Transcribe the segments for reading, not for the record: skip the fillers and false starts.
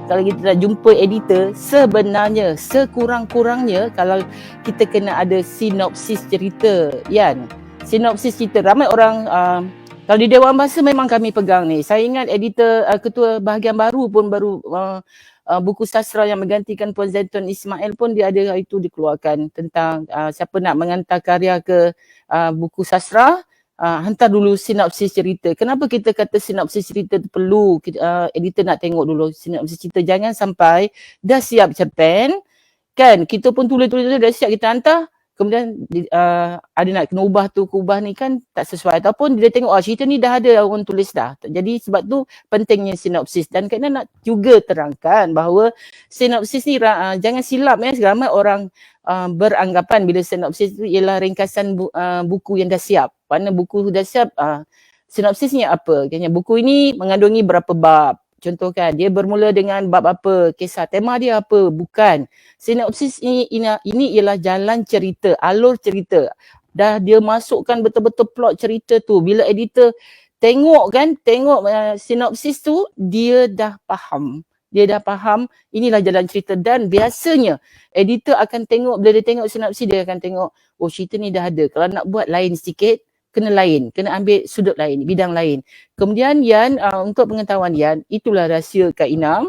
kalau kita dah jumpa editor, sebenarnya sekurang-kurangnya kalau kita kena ada sinopsis cerita, Yan. Sinopsis cerita. Ramai orang kalau di Dewan Bahasa memang kami pegang ni. Saya ingat editor ketua bahagian baru pun baru buku sastra yang menggantikan Puan Zaitun Ismail pun dia ada itu dikeluarkan tentang siapa nak menghantar karya ke buku sastra, hantar dulu sinopsis cerita. Kenapa kita kata sinopsis cerita tu perlu editor nak tengok dulu sinopsis cerita. Jangan sampai dah siap cerpen, kan, kita pun tulis dah siap kita hantar, kemudian ada nak kena ubah tu, ubah ni kan tak sesuai, ataupun dia tengok cerita ni dah ada orang tulis dah. Jadi sebab tu pentingnya sinopsis, dan kena nak juga terangkan bahawa sinopsis ni jangan silap ramai orang beranggapan bila sinopsis tu ialah ringkasan buku yang dah siap. Mana buku dah siap, sinopsisnya apa? Buku ini mengandungi berapa bab. Contoh kan, dia bermula dengan bab apa, kisah, tema dia apa, bukan. Sinopsis ini ialah jalan cerita, alur cerita. Dah dia masukkan betul-betul plot cerita tu. Bila editor tengok sinopsis tu, dia dah faham. Dia dah faham inilah jalan cerita, dan biasanya editor akan tengok, bila dia tengok sinopsis dia akan tengok, oh cerita ni dah ada. Kalau nak buat lain sikit, kena ambil sudut lain, bidang lain. Kemudian Yan, untuk pengetahuan Yan, itulah rahsia Kak Ina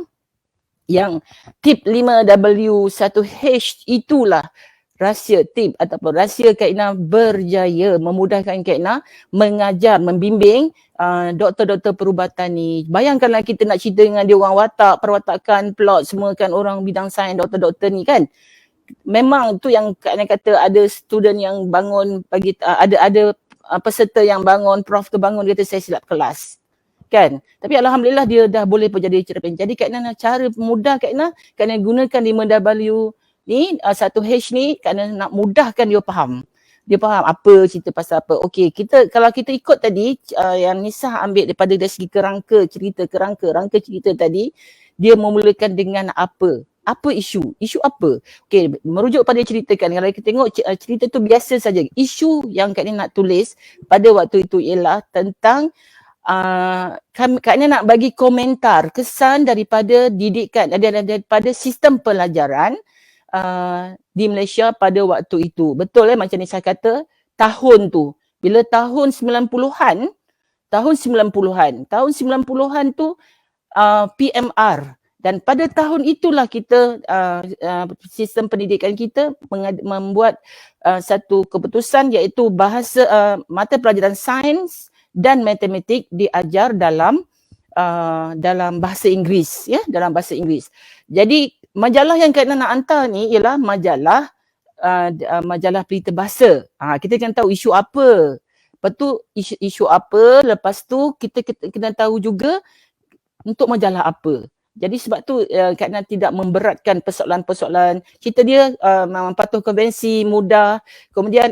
yang tip 5W1H, itulah rahsia tip ataupun rahsia Kak Ina berjaya memudahkan Kak Ina mengajar, membimbing doktor-doktor perubatan ni. Bayangkanlah kita nak cerita dengan dia orang watak, perwatakan, plot semua kan, orang bidang sains, doktor-doktor ni kan. Memang tu yang Kak Ina kata ada student yang bangun pagi, ada peserta yang bangun, prof tu bangun, dia kata saya silap kelas. Kan? Tapi alhamdulillah dia dah boleh jadi cerpen. Jadi Kak Ina cara mudah Kak Ina gunakan 5W ni, 1H ni, Kak Ina nak mudahkan dia faham. Dia faham apa cerita pasal apa. Okey, kalau kita ikut tadi yang Nisah ambil daripada dari segi kerangka cerita tadi, dia memulakan dengan apa? Apa isu? Isu apa? Okey, merujuk pada cerita kan. Kalau kita tengok cerita tu biasa saja. Isu yang Kak Ina nak tulis pada waktu itu ialah tentang Kak Ina nak bagi komentar kesan daripada didikan, daripada sistem pelajaran di Malaysia pada waktu itu. Betul macam ni saya kata, tahun tu. Bila tahun 90-an tu PMR. Dan pada tahun itulah kita sistem pendidikan kita membuat satu keputusan, iaitu mata pelajaran sains dan matematik diajar dalam bahasa Inggeris, ya, dalam bahasa Inggeris. Jadi majalah yang Kak Ina nak hantar ni ialah majalah berita bahasa. Kita kena tahu isu apa. Lepas tu isu apa, lepas tu kita kena tahu juga untuk majalah apa. Jadi sebab tu Kak Ina tidak memberatkan persoalan-persoalan. Cerita dia memang patuh konvensi, mudah. Kemudian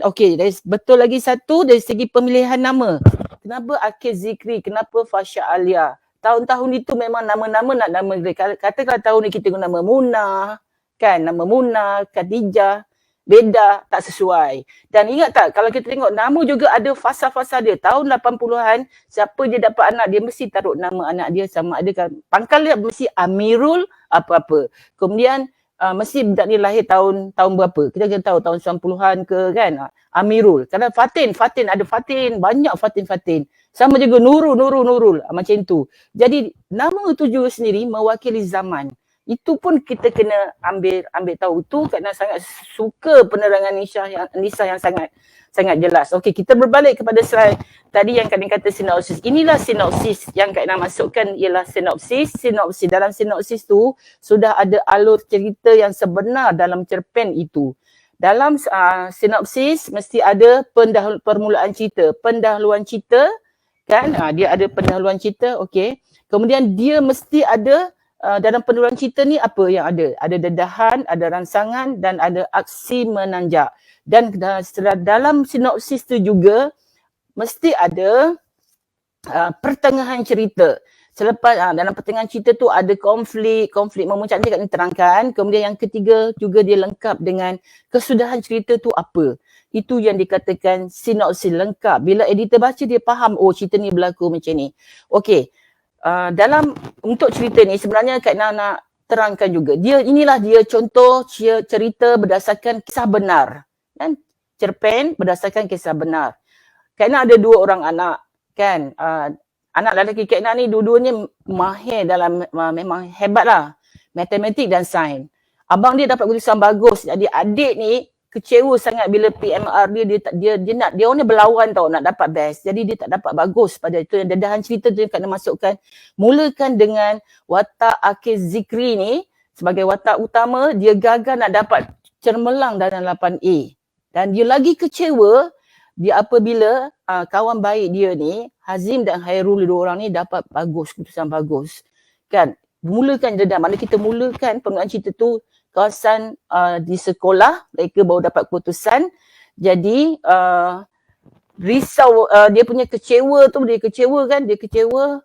betul lagi satu dari segi pemilihan nama. Kenapa Akil Zikri, kenapa Fasha Alia? Tahun-tahun itu memang nama-nama nak nama mereka. Katakanlah tahun ni kita guna nama Munah, kan? Nama Munah, Khadijah, beda, tak sesuai. Dan ingat tak, kalau kita tengok nama juga ada fasa-fasa dia. Tahun 80-an, siapa dia dapat anak, dia mesti taruh nama anak dia sama ada kan. Pangkal dia mesti Amirul apa-apa. Kemudian mesti budak ni lahir tahun berapa. Kita kena tahu tahun 90-an ke kan. Amirul. Kadang Fatin ada Fatin, banyak Fatin. Sama juga Nurul, macam tu. Jadi nama tu juga sendiri mewakili zaman. Itu pun kita kena ambil tahu tu, kerana sangat suka penerangan Nisah yang sangat jelas. Okey, kita berbalik kepada slide tadi yang kami kata sinopsis. Inilah sinopsis yang Kak Ina masukkan, ialah sinopsis. Dalam sinopsis tu sudah ada alur cerita yang sebenar dalam cerpen itu. Dalam sinopsis mesti ada permulaan cerita, pendahuluan cerita kan? Dia ada pendahuluan cerita, okey. Kemudian dia mesti ada dalam pendahuluan cerita ni apa yang ada? Ada dedahan, ada rangsangan dan ada aksi menanjak. Dan dalam sinopsis tu juga mesti ada pertengahan cerita. Selepas dalam pertengahan cerita tu ada konflik memuncak, ni kat terangkan. Kemudian yang ketiga juga dia lengkap dengan kesudahan cerita tu apa. Itu yang dikatakan sinopsis lengkap. Bila editor baca dia faham, oh cerita ni berlaku macam ni. Okey. Untuk cerita ni sebenarnya Kak Ina nak terangkan juga. Inilah dia contoh cerita berdasarkan kisah benar. Kan? Cerpen berdasarkan kisah benar. Kak Ina ada 2 orang anak kan. Anak lelaki Kak Ina ni dua-duanya mahir dalam memang hebat lah. Matematik dan sains. Abang dia dapat keputusan bagus. Jadi adik ni kecewa sangat bila PMR dia orang ni berlawan tau nak dapat best. Jadi dia tak dapat bagus pada itu. Yang dedahan cerita tu yang Kak Ina masukkan. Mulakan dengan watak Akil Zikri ni sebagai watak utama. Dia gagal nak dapat cermelang dalam 8A. Dan dia lagi kecewa dia apabila kawan baik dia ni, Hazim dan Hairul, 2 orang ni dapat bagus, keputusan bagus. Kan? Mulakan dedahan. Mana kita mulakan penggunaan cerita tu kawasan di sekolah, mereka baru dapat keputusan. Jadi risau, dia punya kecewa tu, dia kecewa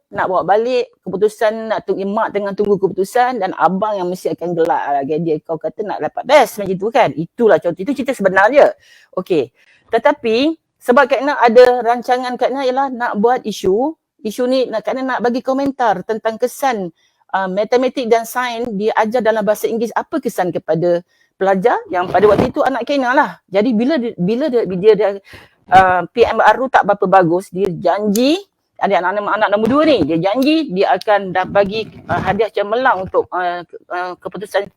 nak bawa balik keputusan, nak tunggu mak tengah tunggu keputusan dan abang yang mesti akan gelak lagi dia, kau kata nak dapat best macam tu kan. Itulah contoh, itu cerita sebenarnya. Okey. Tetapi sebab Kak Ina ada rancangan Kak Ina ialah nak buat isu ni Kak Ina nak bagi komentar tentang kesan matematik dan sains diajar dalam bahasa Inggeris, apa kesan kepada pelajar yang pada waktu itu anak Kak Ina lah. Jadi bila dia PMR tu tak berapa bagus, dia janji, ada anak nombor 2 ni, dia janji dia akan bagi hadiah cemerlang untuk keputusan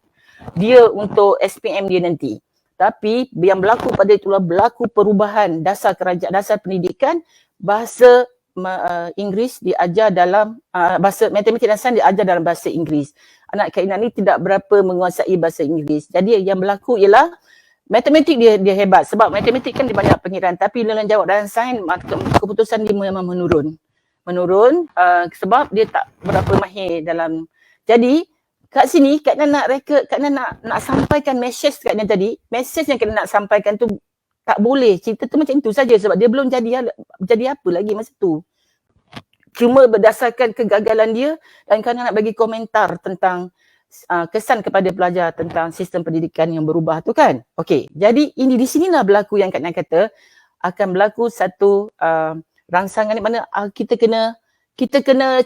dia untuk SPM dia nanti. Tapi yang berlaku pada itulah berlaku perubahan dasar pendidikan, bahasa Inggeris diajar dalam bahasa matematik dan sains diajar dalam bahasa Inggeris. Anak Kak Ina ni tidak berapa menguasai bahasa Inggeris. Jadi yang berlaku ialah matematik dia hebat sebab matematik kan dia banyak pengiran, tapi dalam jawab dalam sains keputusan dia memang menurun sebab dia tak berapa mahir dalam. Jadi kat sini Kak Ina nak sampaikan mesej Kak Ina tadi, mesej yang Kak Ina nak sampaikan tu tak boleh, cerita tu macam itu saja sebab dia belum jadi apa lagi masa tu. Cuma berdasarkan kegagalan dia dan Kak Ina nak bagi komentar tentang kesan kepada pelajar tentang sistem pendidikan yang berubah tu kan. Okey, jadi ini di sinilah berlaku yang Kak Ina kata akan berlaku satu rangsangan di mana kita kena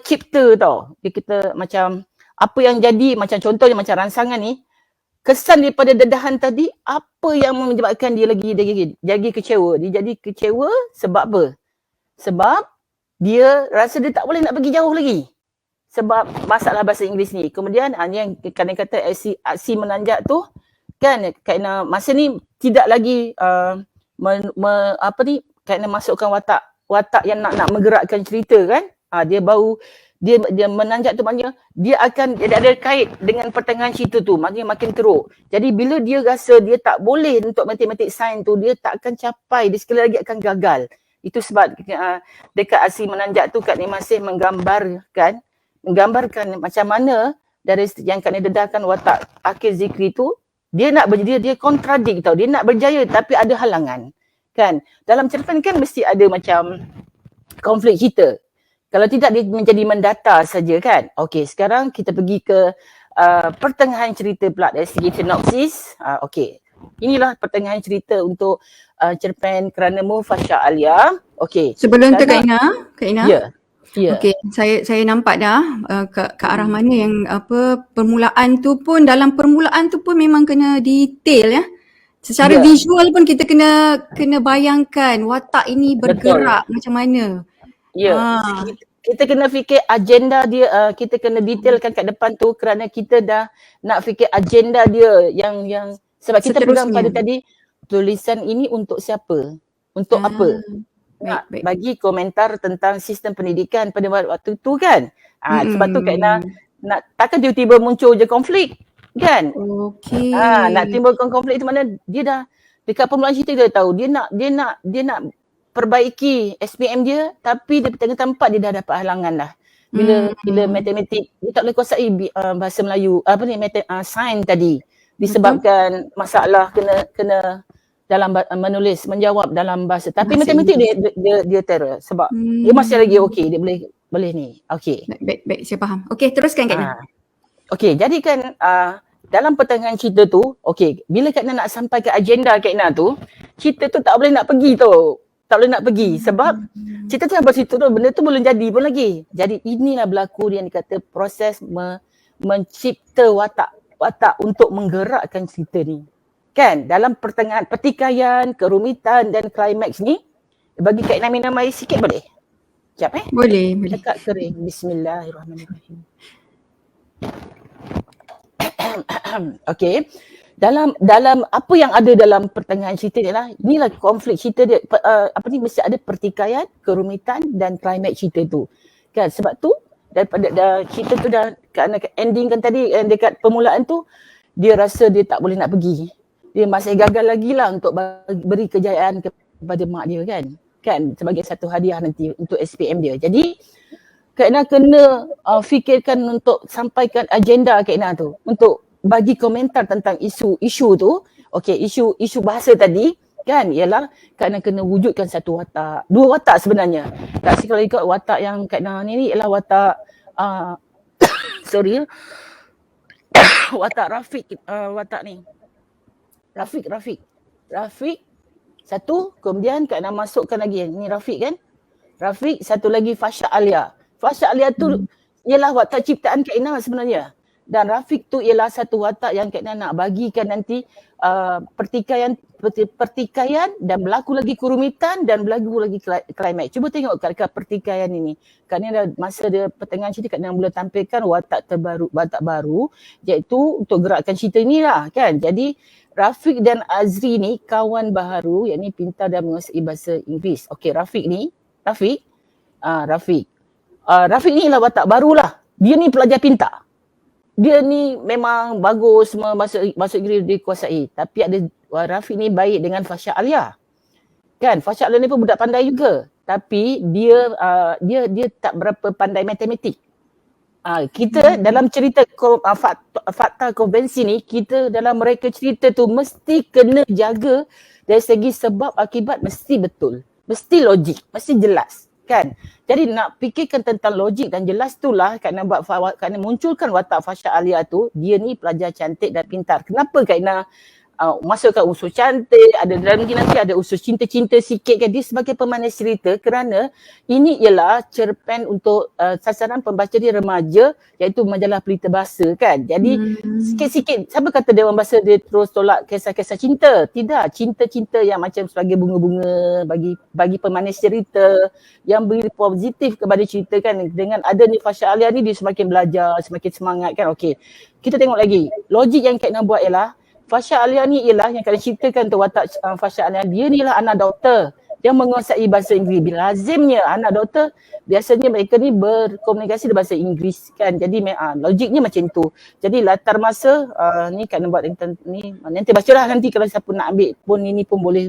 cipta tau. Kita macam apa yang jadi, macam contohnya macam rangsangan ni, kesan daripada dedahan tadi, apa yang menyebabkan dia lagi kecewa. Dia jadi kecewa sebab apa? Sebab dia rasa dia tak boleh nak pergi jauh lagi. Sebab masalah bahasa Inggeris ni. Kemudian yang kadang kata aksi menanjak tu kan, Kak Ina masa ni tidak lagi Kak Ina masukkan watak yang nak menggerakkan cerita kan. Dia menanjak tu maknanya dia ada kait dengan pertengahan cerita tu, maknanya makin teruk. Jadi bila dia rasa dia tak boleh untuk matematik sains tu, dia tak akan capai, dia sekali lagi akan gagal. Itu sebab dekat aksi menanjak tu Kak Ina masih menggambarkan macam mana dari yang Kak Ina dedahkan watak Akil Zikri tu, dia kontradik tau, dia nak berjaya tapi ada halangan. Kan? Dalam cerpen kan mesti ada macam konflik cerita. Kalau tidak dia menjadi mendata saja kan. Okey, sekarang kita pergi ke pertengahan cerita pula dari segi sinopsis. Okey. Inilah pertengahan cerita untuk cerpen Keranamu Fasha Alia. Okey. Sebelum tu Kak Ina. Ya. Yeah. Okey, saya nampak dah ke arah mana yang permulaan tu pun, dalam permulaan tu pun memang kena detail ya. Secara visual pun kita kena bayangkan watak ini bergerak macam mana. Ya. Kita kena fikir agenda dia, kita kena detailkan kat depan tu kerana kita dah nak fikir agenda dia yang sebab kita pegang pada tadi tulisan ini untuk siapa? Untuk apa? Nak bagi komentar tentang sistem pendidikan pada waktu tu kan. Sebab tu Kak Ina nak takkan tiba-tiba muncul je konflik kan. Okey. Nak timbulkan konflik tu mana dia dah dekat permulaan cerita dia tahu dia nak perbaiki SPM dia, tapi di tengah-tengah tempat dia dah dapat halangan dah. Bila matematik dia tak boleh kuasai bahasa Melayu, sains tadi disebabkan masalah kena dalam menjawab dalam bahasa. Tapi matematik dia terror sebab dia masih lagi okey, dia boleh ni. Okey. Baik, saya faham. Okey, teruskan Kak Ina. Okey, jadi kan dalam pertengahan cerita tu, okey, bila Kak Ina nak sampai ke agenda Kak Ina tu, cerita tu tak boleh nak pergi tu. Tak boleh nak pergi sebab cerita tu sampai situ tu, benda tu belum jadi pun lagi. Jadi inilah berlaku yang dikata proses mencipta watak untuk menggerakkan cerita ni. Kan dalam pertengahan pertikaian, kerumitan dan klimaks ni, bagi Kak Ina minum air sikit boleh? Sekejap Boleh. Dekat kering. Bismillahirrahmanirrahim. Okey. Dalam apa yang ada dalam pertengahan cerita ni lah, inilah konflik cerita dia. Mesti ada pertikaian, kerumitan dan klimaks cerita tu. Kan sebab tu daripada cerita tu dah kerana ending kan tadi dekat permulaan tu dia rasa dia tak boleh nak pergi. Dia masih gagal lagi lah untuk beri kejayaan kepada mak dia kan sebagai satu hadiah nanti untuk SPM dia. Jadi Kak Ina kena fikirkan untuk sampaikan agenda Kak Ina tu untuk bagi komentar tentang isu tu. Okey, isu bahasa tadi kan ialah Kak Ina kena wujudkan satu watak, dua watak sebenarnya. Tak sekali ikut watak yang Kak Ina ni ialah watak watak Rafiq, watak ni Rafiq satu, kemudian Kak Ina masukkan lagi ni Rafiq kan, Rafiq, satu lagi Fasha Alia. Fasha Alia tu ialah watak ciptaan Kak Ina sebenarnya. Dan Rafiq tu ialah satu watak yang Kak Ina nak bagikan nanti pertikaian dan berlaku lagi kerumitan dan berlaku lagi klimaks. Cuba tengok kat pertikaian ini. Kak Ina masa dia pertengahan cerita Kak Ina mula tampilkan watak baru iaitu untuk gerakkan cerita ni lah kan. Jadi Rafiq dan Azri ni kawan baharu yang ni pintar dan menguasai bahasa Inggeris. Okey, Rafiq ni Rafiq ni lah watak barulah. Dia ni pelajar pintar. Dia ni memang bagus bahasa Inggeris dia kuasai. Tapi ada Rafiq ni baik dengan Fasha Alia. Kan Fasha Alia ni pun budak pandai juga. Tapi dia tak berapa pandai matematik. Kita dalam cerita fakta konvensi ni, kita dalam mereka cerita tu mesti kena jaga dari segi sebab akibat mesti betul. Mesti logik, mesti jelas. Kan? Jadi nak fikirkan tentang logik dan jelas itulah kerana munculkan watak Fasha Alia tu, dia ni pelajar cantik dan pintar. Kenapa kerana masukkan unsur cantik, ada dalam ni nanti ada unsur cinta-cinta sikit kan, dia sebagai pemanis cerita kerana ini ialah cerpen untuk sasaran pembaca dia remaja iaitu majalah pelita bahasa kan. Jadi sikit-sikit, siapa kata Dewan Bahasa dia terus tolak kisah-kisah cinta? Tidak, cinta-cinta yang macam sebagai bunga-bunga bagi pemanis cerita yang beri positif kepada cerita kan. Dengan adanya Fasha Alia ni dia semakin belajar, semakin semangat kan. Okey, kita tengok lagi. Logik yang Kak Ina buat ialah Fasha Alia ni ialah yang kena ceritakan tu watak Fasha Alia. Dia ni lah anak doktor yang menguasai bahasa Inggeris. Bila lazimnya anak doktor biasanya mereka ni berkomunikasi dalam bahasa Inggeris kan. Jadi logiknya macam tu. Jadi latar masa ni kan buat ni nanti bacalah nanti kalau siapa nak ambil pun ini pun boleh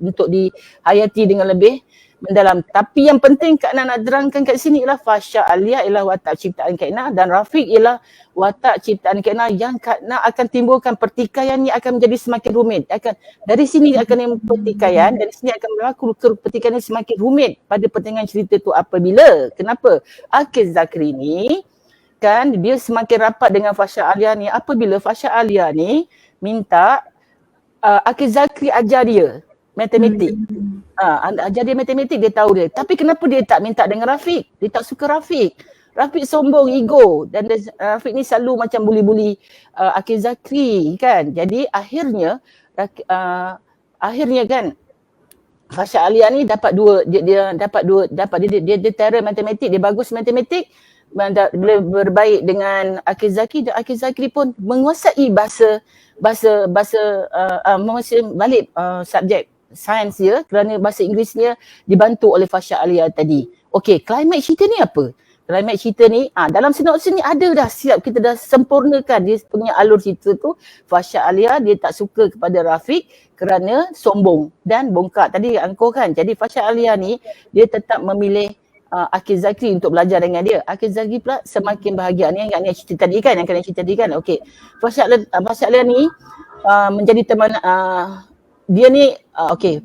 untuk dihayati dengan lebih mendalam. Tapi yang penting Kak Ina nak terangkan kat sini ialah Fasha Alia ialah watak ciptaan Kak Ina dan Rafiq ialah watak ciptaan Kak Ina yang Kak Ina akan timbulkan pertikaian ni akan menjadi semakin rumit. Dari sini akan pertikaian, dari sini akan berlaku pertikaian yang semakin rumit pada pertengahan cerita tu apabila kenapa Akil Zakri ni kan dia semakin rapat dengan Fasha Alia ni apabila Fasha Alia ni minta Akil Zakri ajar dia matematik. Ajar dia matematik dia tahu dia. Tapi kenapa dia tak minta dengan Rafiq? Dia tak suka Rafiq. Rafiq sombong, ego dan Rafiq ni selalu macam buli-buli Akil Zakri kan. Jadi akhirnya kan Fasha Alia ni dapat dia terror matematik, dia bagus matematik, boleh berbaik dengan Akil Zakri dan Akil Zakri pun menguasai menguasai balik subjek sains dia kerana bahasa Inggerisnya dibantu oleh Fasha Alia tadi. Okey, klimaks cerita ni apa? Klimaks cerita ni dalam sinopsis ni ada dah siap, kita dah sempurnakan dia punya alur cerita tu. Fasha Alia dia tak suka kepada Rafiq kerana sombong dan bongkak tadi angkuh kan. Jadi Fasha Alia ni dia tetap memilih Akil Zakri untuk belajar dengan dia. Akil Zakri pula semakin bahagia ni yang cerita tadi kan, yang kena cerita tadi kan. Okey. Fasha Alia ni menjadi teman dia ni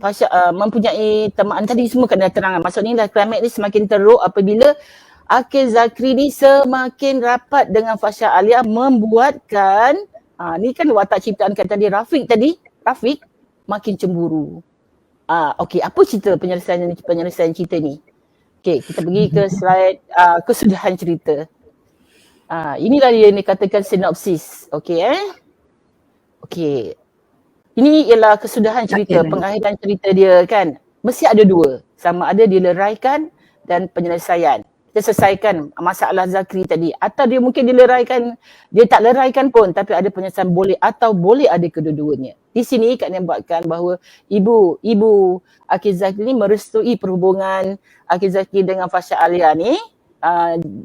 Fasha mempunyai teman tadi semua kena terangkan. Maksudnya lah klimaks ni semakin teruk apabila Akil Zakri ni semakin rapat dengan Fasha Alia membuatkan ni kan watak ciptaan kat tadi Rafiq makin cemburu. Okey, apa cerita penyelesaian cerita ni? Okey, kita pergi ke slide kesudahan cerita. Inilah yang dikatakan sinopsis. Okey Okey. Ini ialah kesudahan cerita, pengakhiran cerita dia kan. Mesti ada dua. Sama ada dileraikan dan penyelesaian. Kita selesaikan masalah Zakri tadi. Atau dia mungkin dileraikan, dia tak leraikan pun tapi ada penyelesaian boleh atau boleh ada kedua-duanya. Di sini Kak Nia buatkan bahawa ibu Akil Zakri ni merestui perhubungan Akil Zakri dengan Fasha Alia ni.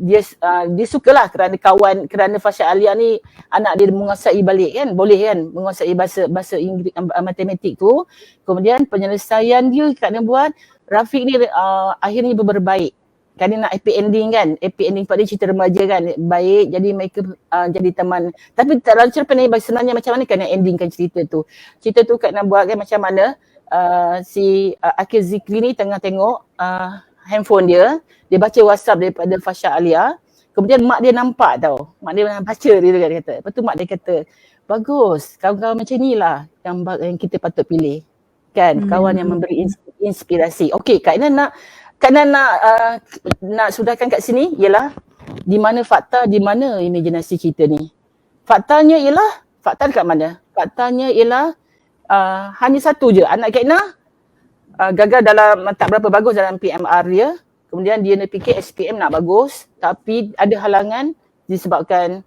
Dia sukalah kerana Fasha Alia ni anak dia menguasai balik kan, boleh kan menguasai bahasa Inggeris, matematik tu. Kemudian penyelesaian dia Kak Nia buat Rafiq ni akhirnya berbaik. Kan dia nak happy ending kan, happy ending pada cerita remaja kan, baik jadi mereka jadi teman. Tapi dalam cerpen ni sebenarnya macam mana Kak Nia endingkan cerita tu. Cerita tu Kak Nia buat kan macam mana si Akil Zakri ni tengah tengok handphone dia baca WhatsApp daripada Fasha Alia. Kemudian mak dia nampak tau. Mak dia baca dia kata. Lepas tu mak dia kata, bagus, kawan-kawan macam ni lah yang kita patut pilih. Kan, kawan yang memberi inspirasi. Okey, Kak Ina nak sudahkan kat sini ialah di mana fakta, di mana imaginasi cerita ni. Faktanya dekat mana? Faktanya ialah hanya satu je. Anak Kak Ina gagal dalam, tak berapa bagus dalam PMR dia. Kemudian dia nak fikir SPM nak bagus tapi ada halangan disebabkan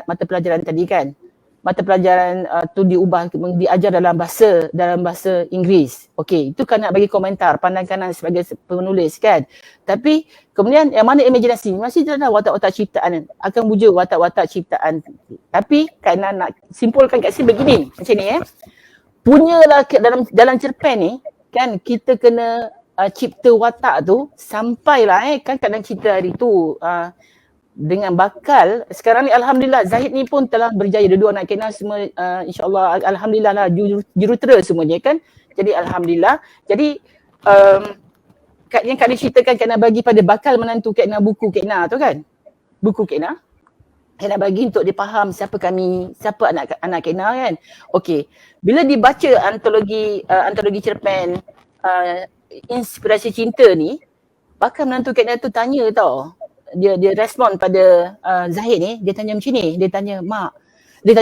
mata pelajaran tadi kan. Mata pelajaran tu diajar dalam bahasa Inggeris. Okey, itu kan nak bagi komentar pandangan sebagai penulis kan. Tapi kemudian yang mana imajinasi? Masih ada watak-watak ciptaan, akan wujud watak-watak ciptaan. Tapi Kak Ina nak simpulkan kat sini begini, macam ni punyalah dalam cerpen ni kan, kita kena cipta watak tu sampailah kan dalam cerita hari tu dengan bakal. Sekarang ni Alhamdulillah Zahid ni pun telah berjaya, dua anak Kak Ina semua insyaAllah Alhamdulillah lah jurutera semuanya kan. Jadi Alhamdulillah. Jadi yang Kak Ina ceritakan Kak Ina bagi pada bakal menantu Kak Ina buku Kak Ina tu kan. Buku Kak Ina nak bagi untuk dia faham siapa anak Kak Ina kan. Okey, bila dibaca antologi cerpen inspirasi cinta ni, bakal menantu Kak Ina tu tanya tau. Dia respon pada Zahid ni, dia tanya macam ni, dia tanya mak, dia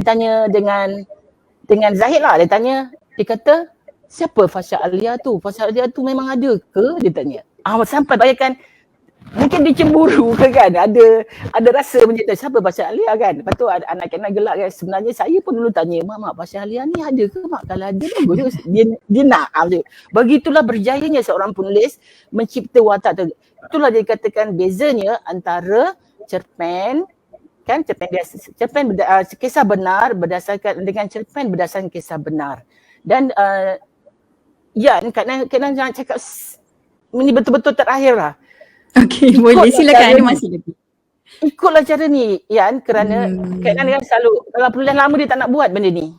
tanya dengan Zahid lah, dia kata siapa Fasha Alia tu? Fasha Alia tu memang ada ke? Dia tanya. Sampai bayangkan mungkin dia cemburu ke kan, ada rasa macam tu, siapa Fasha Alia kan. Lepas tu anak Kak Ina gelak kan, sebenarnya saya pun dulu tanya, mak Fasha Alia ni ada ke mak? Kalau ada bagus, dia nak. Begitulah berjayanya seorang penulis mencipta watak tu. Itulah dia katakan bezanya antara cerpen kan, cerpen kisah benar berdasarkan dengan cerpen berdasarkan kisah benar. Dan Kak Ina jangan cakap ini betul-betul terakhir lah. Okey, boleh silakan, ada masih lagi. Ikutlah cara ni Yan, kerana Kak Ina selalu kalau penulis lama dia tak nak buat benda ni.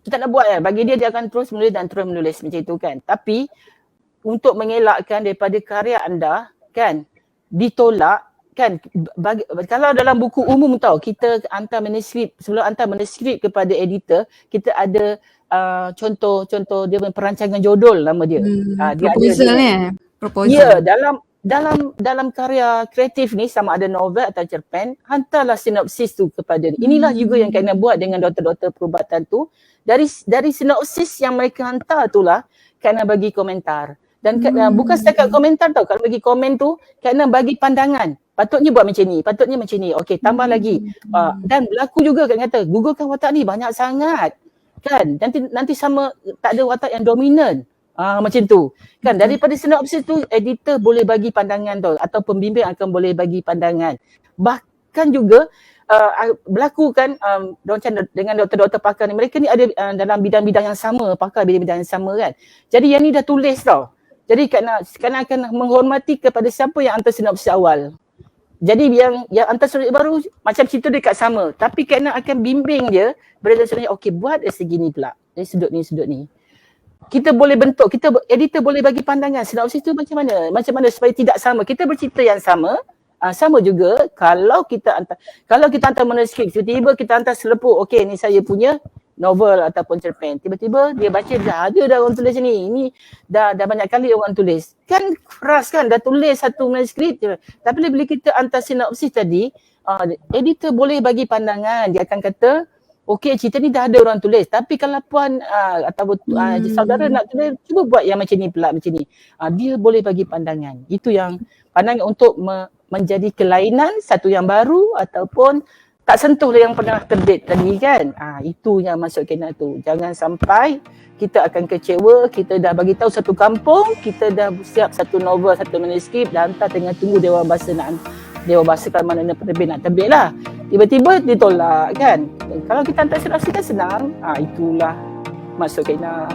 Dia tak nak buat kan. Bagi dia akan terus menulis dan terus menulis macam itu kan. Tapi untuk mengelakkan daripada karya anda kan ditolak kan, kalau dalam buku umum tahu kita hantar manuskrip, sebelum hantar manuskrip kepada editor kita ada contoh dia perancangan judul nama dia. Dia proposal proposal. Ya, dalam karya kreatif ni sama ada novel atau cerpen, hantarlah sinopsis tu kepada dia. Inilah juga yang Kak Ina buat dengan doktor-doktor perubatan tu. Dari sinopsis yang mereka hantar tu lah Kak Ina bagi komentar. Dan bukan setakat komentar tau, kalau bagi komen tu Kak Ina bagi pandangan. Patutnya buat macam ni, patutnya macam ni. Okey, tambah lagi. Dan berlaku juga Kak Ina kata, gugurkan watak ni banyak sangat. Kan? Nanti sama tak ada watak yang dominan. Macam tu. Kan daripada sinopsis tu editor boleh bagi pandangan tu atau pembimbing akan boleh bagi pandangan. Bahkan juga berlaku kan dengan doktor-doktor pakar ni, mereka ni ada dalam bidang-bidang yang sama, pakar bidang-bidang yang sama kan. Jadi yang ni dah tulis tau. Jadi Kak Ina akan menghormati kepada siapa yang hantar sinopsis awal. Jadi yang hantar sinopsis baru macam cerita dekat sama, tapi Kak Ina akan bimbing dia berdasarkan okey buat dari segi ni pula. Dari sudut ni. Kita boleh bentuk, editor boleh bagi pandangan sinopsis tu macam mana supaya tidak sama. Kita bercerita yang sama, sama juga kalau kita hantar manuskrip, tiba-tiba kita hantar selepuk, okey ni saya punya novel ataupun cerpen. Tiba-tiba dia baca dah ada orang tulis ni. Ini dah banyak kali orang tulis. Kan keras kan, dah tulis satu manuskrip je. Tapi bila kita hantar sinopsis tadi, editor boleh bagi pandangan. Dia akan kata, okey, cerita ni dah ada orang tulis, tapi kalau puan atau saudara nak tulis, cuba buat yang macam ni pula, macam ni. Dia boleh bagi pandangan. Itu yang pandangan untuk menjadi kelainan, satu yang baru ataupun tak sentuh yang pernah terbit tadi kan. Itu yang masuk kena tu. Jangan sampai kita akan kecewa, kita dah bagi tahu satu kampung, kita dah siap satu novel, satu manuskrip, dah hantar tengah tunggu Dewan Bahasa kalau mana penerbit nak terbit lah. Tiba-tiba ditolak kan. Dan kalau kita hantar serasi kan senang. Itulah masuk kena